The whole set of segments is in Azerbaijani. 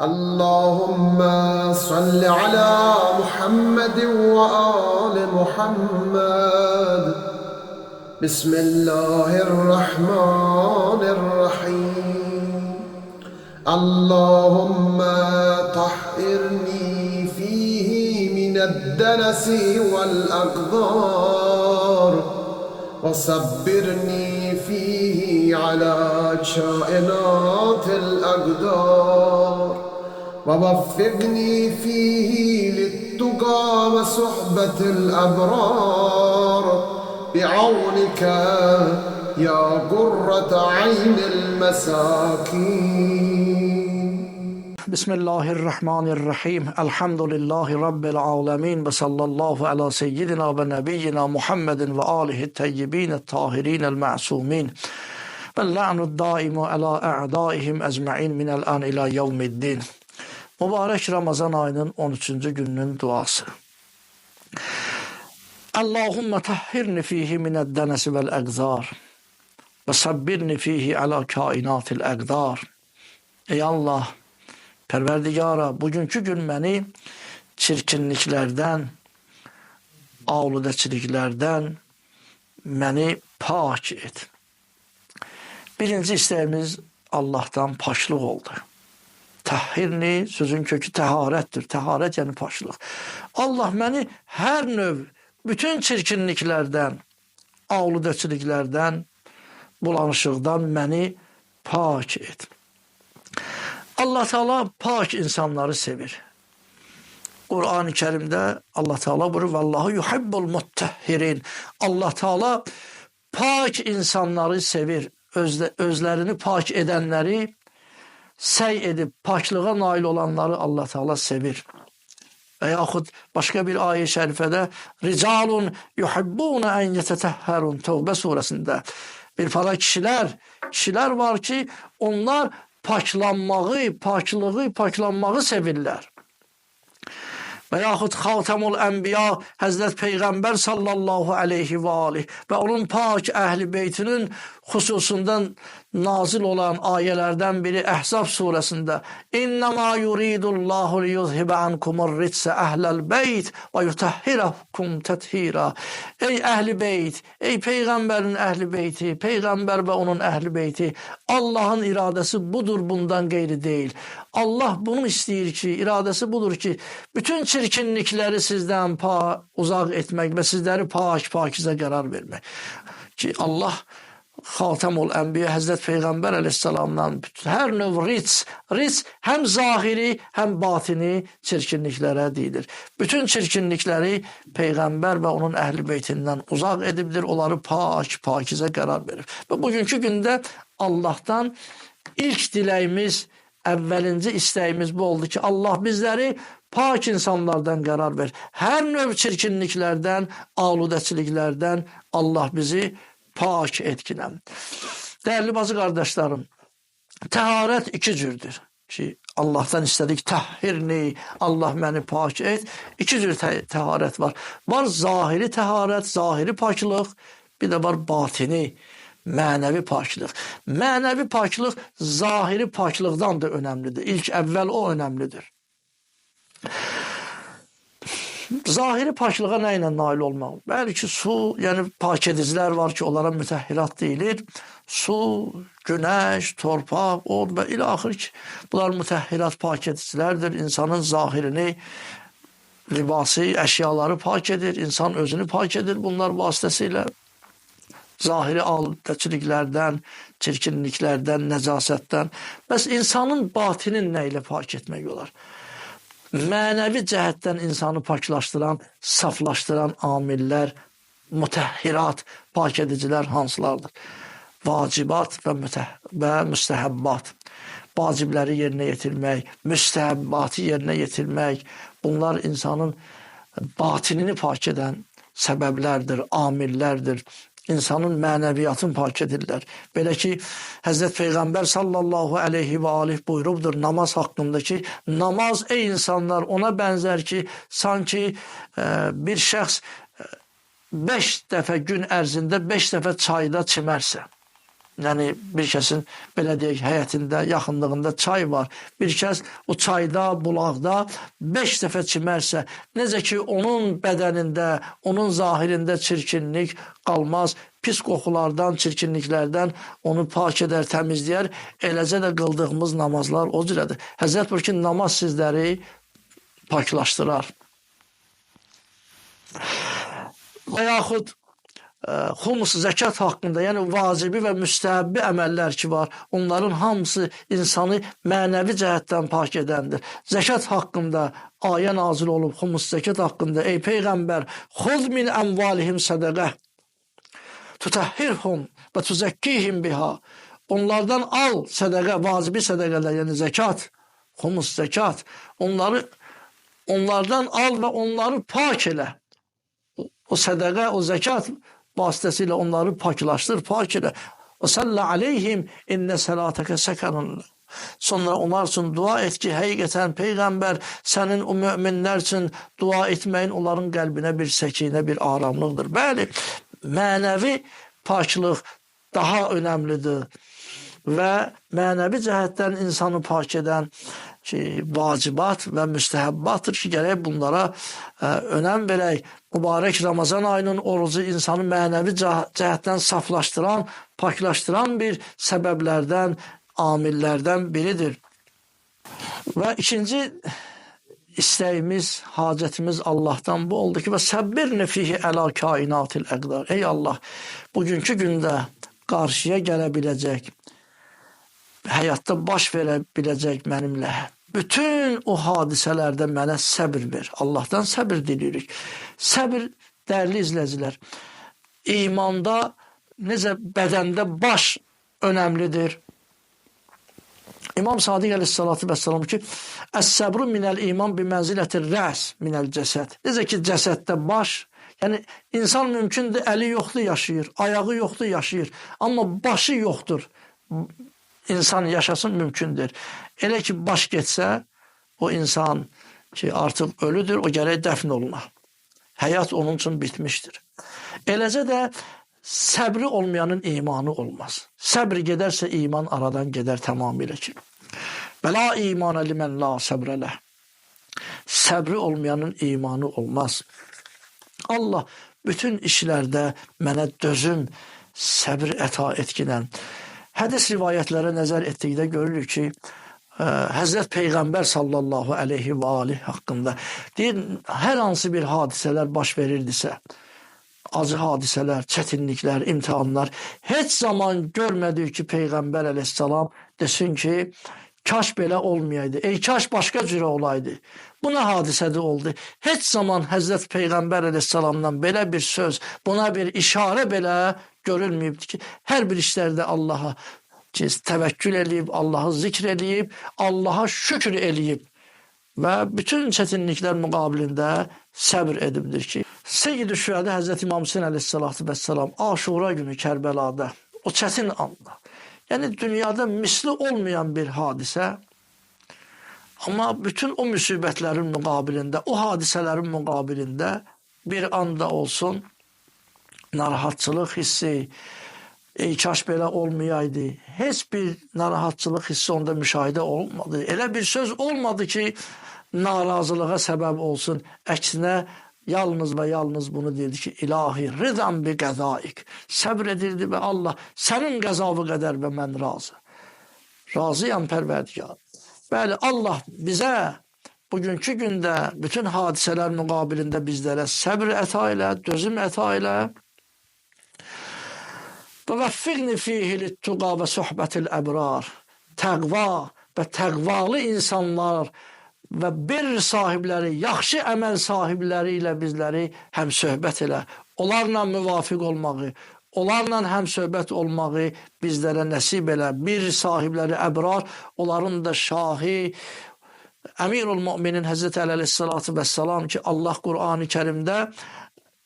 اللهم صل على محمد وآل محمد. بسم الله الرحمن الرحيم. اللهم طهرني فيه من الدنس والأقذار، وصبرني فيه على كائنات الأقدار، ووفقني فيه للتقى وصحبة الأبرار، بعونك يا قرة عين المساكين. بسم الله الرحمن الرحيم. الحمد لله رب العالمين وصلى الله على سيدنا ونبينا محمد وآله الطيبين الطاهرين المعصومين واللعن الدائم على أعدائهم أجمعين من الآن إلى يوم الدين. Mübarek Ramazan ayının 13. gününün duası. Allahümme tahhirni fihi mineddenesi vel egzar ve sabbirni fihi ala kainatil egdar. Ey Allah, Perverdigara, bugünkü gün məni çirkinliklərdən, ağludəçiliklərdən məni pak et. Birinci istəyimiz Allah'tan paşlıq oldu. Tahhirni sözün kökü təharətdir. Təharət yəni paşlıq. Allah məni hər növ, bütün çirkinliklərdən, ağludəçiliklərdən, bulanışıqdan məni pak et. Allah Teala pak insanları sevir. Kur'an-ı Kerim'de Allah Teala buyurur: "Vallahu yuhibbul muttahhirin." Allah Teala pak insanları sevir. Özlerini pak edenleri, səy edip paklığa nail olanları Allah Teala sevir. Veyahut başka bir ayet-i şerifede "Ricalun yuhibbuna en yetetehherun." Tevbe suresinde bir para kişiler var ki onlar paklanmağı sevirler. Veyahut Xatamul Enbiya Hazret Peygamber sallallahu aleyhi ve aleyh ve onun pak ehli beytinin hususundan nazil olan ayelerden biri Ehzab suresinde "İnnemâ yuridullahu liyuzhibe ankumur ritse ehlel beyt ve yutahhirakum tethira." Ey ehli beyt, ey peygamberin ehli beyti, peygamber ve onun ehli beyti, Allah'ın iradesi budur, bundan gayri değil. Allah bunu istiyor ki, iradesi budur ki bütün çirkinlikleri sizden uzak etmek ve sizleri pakize karar vermek. Ki Allah Xatamul Enbiya Hazret Peygamber Aleyhisselam'dan her növ ritz hem zahiri hem batini çirkinliklere değildir. Bütün çirkinlikleri Peygamber ve onun ehli beytinden uzak edibdir. Onları pakize karar verir. Ve bugünkü günde Allah'tan ilk dileğimiz, evvelinci isteğimiz bu oldu ki Allah bizleri pak insanlardan karar ver. Her növ çirkinliklerden, ağludəçiliklerden Allah bizi pak etkilem. Değerli bazı kardeşlerim, təharət iki cürdür. Ki Allah'tan istedik tahhirni, Allah beni pak et. İki cür təharət var. Var zahiri təharət, zahiri paklıq, bir de var batini, mənəvi paklıq. Mənəvi paklıq zahiri paklıqdan da önemlidir. İlk evvel o önemlidir. Zahiri paklığa nə ilə nail olmaq? Belki su, yani pak ediciler var ki onlara mütəhhirat deyilir. Su, güneş, torpaq, od ve ilahir ki bunlar mütəhhirat pak edicilerdir. İnsanın zahirini, libası, eşyaları pak edir. İnsan özünü pak edir bunlar vasıtasıyla. Zahiri ağludəçiliklərdən, çirkinliklərdən, nəcasətdən. Bəs insanın batinin nə ilə pak etmək olar? Mənəvi cəhətdən insanı paklaşdıran, saflaşdıran amillər, mütəhhirat, pak edicilər hansılardır? Vacibat və müstəhəbbat. Vacibləri yerinə yetirmək, müstəhəbbatı yerinə yetirmək, bunlar insanın batinini pak edən səbəblərdir, amillərdir. İnsanın mənəviyyatını pak edirlər. Belə ki, Hazret Peygamber sallallahu aleyhi ve aleyh buyurubdur namaz hakkındaki: namaz ey insanlar ona benzer ki sanki bir şəxs 5 dəfə gün ərzində 5 dəfə çayda çimərsə. Yəni bir kəsin belə deyək həyətində, yaxınlığında çay var. Bir kəs o çayda, bulaqda 5 dəfə çimərsə, necə ki onun bədənində, onun zahirində çirkinlik qalmaz, pis qoxulardan, çirkinliklərdən onu pak edər, təmizləyər. Eləcə də qıldığımız namazlar o cürədir. Həzrət buyurur ki, namaz sizləri paklaşdırar. Və yaxud xumus, zəkat haqqında, yəni vacibi və müstəhəbbi əməllər ki var, onların hamısı insanı mənəvi cəhətdən pak edəndir. Zəkat haqqında ayə nazil olub, xumus zəkat haqqında, ey Peyğəmbər, xuz min əmvalihim sədəqə, tutəhhirhum və tuzəkkihim biha. Onlardan al sədəqə, vacibi sədəqələr, yəni zəkat, xumus zəkat, onlardan al və onları pak elə. O sədəqə, o zəkat vasitəsilə onları paklaşdır, pak elə. Və sallə aleyhim innə sələtəkə səkənun. Sonra onlar üçün dua et ki, həqiqətən Peyğəmbər sənin o möminlər üçün dua etməyin onların qəlbinə bir səkinə, bir aramlıqdır. Bəli, mənəvi paklıq daha önəmlidir və mənəvi cəhətdən insanı pak edən vacibat və müstəhəbbatdır ki, gərək bunlara önəm verək. Mübarək Ramazan ayının orucu insanı mənəvi cəhətdən saflaşdıran, paklaşdıran bir səbəblərdən, amillərdən biridir. Və ikinci istəyimiz, hacətimiz Allahdan bu oldu ki, və səbbirni fihi əla kainatil əqdar. Ey Allah, bugünkü gündə qarşıya gələ biləcək, həyatda baş verə biləcək mənimlə bütün o hadisələrdə mənə səbir ver. Allahdan səbir dilirik. Səbir, dəyərli izləyicilər, imanda necə bədəndə baş önəmlidir. İmam Sadiq əleyhissalatu vesselam ki, əs-səbru minəl iman bi mənzilətir rəs minəl cəsəd. Necə ki, cəsəddə baş, yəni insan mümkündür, əli yoxdur yaşayır, ayağı yoxdur yaşayır, amma başı yoxdur. İnsan yaşasın mümkündür. Elə ki, baş getsə, o insan ki, artıq ölüdür, o gərək dəfn oluna. Həyat onun üçün bitmişdir. Eləcə də səbri olmayanın imanı olmaz. Səbr gedərsə iman aradan gedər tamamilə ki. Və la imanə limən la səbrələ. Səbri olmayanın imanı olmaz. Allah bütün işlərdə mənə dözüm, səbir əta etkinən. Hədis rivayətlərə nəzər etdikdə görürük ki, Həzrət Peyğəmbər sallallahu aleyhi və aleyh haqqında deyir, hər hansı bir hadisələr baş verirdisə, acı hadisələr, çətinliklər, imtihanlar, heç zaman görmədik ki, Peyğəmbər əleyhissalam desin ki, kaş belə olmayaydı, ey kaş başqa cürə olaydı. Bu nə hadisədə oldu? Heç zaman Həzrət Peyğəmbər əleyhissalamdan belə bir söz, buna bir işarə belə görülməyibdir ki, hər bir işlərdə Allaha təvəkkül eləyib, Allahı zikr eləyib, Allaha şükür eləyib və bütün çətinliklər müqabilində səbr edibdir ki, Seyyid-i Şühədə Həzrət İmam Hüseyn əleyhissalatu vesselam Aşura günü Kərbəlada, o çətin anda, yəni dünyada misli olmayan bir hadisə, amma bütün o müsibətlərin müqabilində, o hadisələrin müqabilində bir anda olsun narahatçılıq hissi, ey kaş belə olmayaydı, heç bir narahatçılıq hissi onda müşahidə olmadı. Elə bir söz olmadı ki, narazılığa səbəb olsun. Əksinə, yalnız və yalnız bunu deyirdi ki, ilahi rıdan bi qəzaik. Səbr edirdi və Allah, sənin qəzavı qədər və mən razı. Razıyam Pərverdigar. Bəli, Allah bizə bugünkü gündə bütün hadisələr müqabilində bizlərə səbr əta ilə, dözüm əta ilə, və vəffiqni fihi littuqa və sohbətil əbrar. Təqva və təqvalı insanlar və bir sahibləri, yaxşı əməl sahibləri ilə bizləri həm söhbət elə. Onlarla müvafiq olmağı, onlarla həm söhbət olmağı bizlərə nəsib elə. Bir sahibləri əbrar, onların da şahi, Əmirul Müminin Həzrəti Əli əleyhissalatu vesselam ki, Allah Qur'an-ı Kərimdə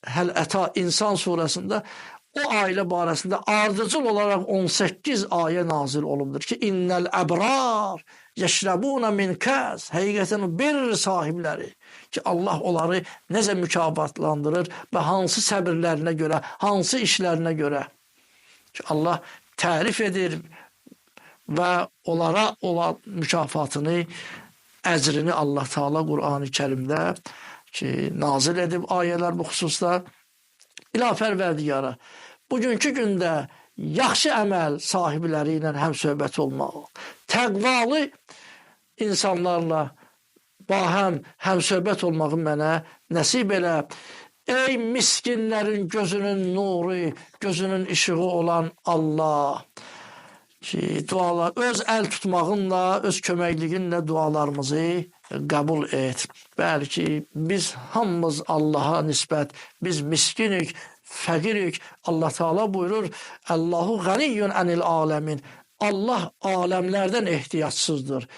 Həl Əta İnsan surəsində o ailə barəsində ardıcıl olaraq 18 ayə nazil olubdur ki, innəl əbrar yeşrəbuna min kəs, həqiqətən bir sahibləri ki, Allah onları necə mükafatlandırır və hansı səbirlərinə görə, hansı işlərinə görə ki, Allah tərif edir və onlara olan mükafatını, əcrini Allah Teala Qur'an-ı Kərimdə ki, nazil edib ayələr bu xüsusda. İlahi Pərvərdigara, bugünkü gündə yaxşı əməl sahibləri ilə həmsöhbət olmaq, təqvalı insanlarla bahəm həmsöhbət olmağı mənə nəsib elə. Ey miskinlərin gözünün nuru, gözünün işığı olan Allah ki, dualar, öz əl tutmağınla, öz köməkliğinlə dualarımızı qəbul et. Bəli ki, biz hamımız Allaha nisbət, biz miskinik, fəqirik. Allah Teala buyurur, Allahu ganiyyun anil aləmin. Allah aləmlərdən ehtiyacsızdır.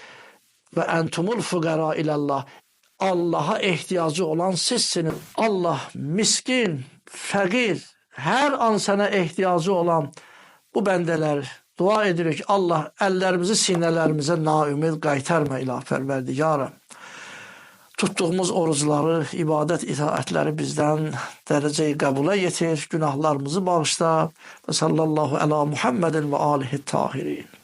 Və entumul fuqara ilallah. Allah'a ehtiyacı olan sizsiniz. Allah miskin, fəqir, hər an sənə ehtiyacı olan bu bəndələr dua edirik. Allah əllərimizi sinələrimizə naümid qaytarma ilahi Pərverdigara. Tuttuğumuz orucları, ibadət itaətləri bizdən dərəcəyi qəbula yetir. Günahlarımızı bağışla. Və sallallahu əla Muhammedin və alihi tahirin.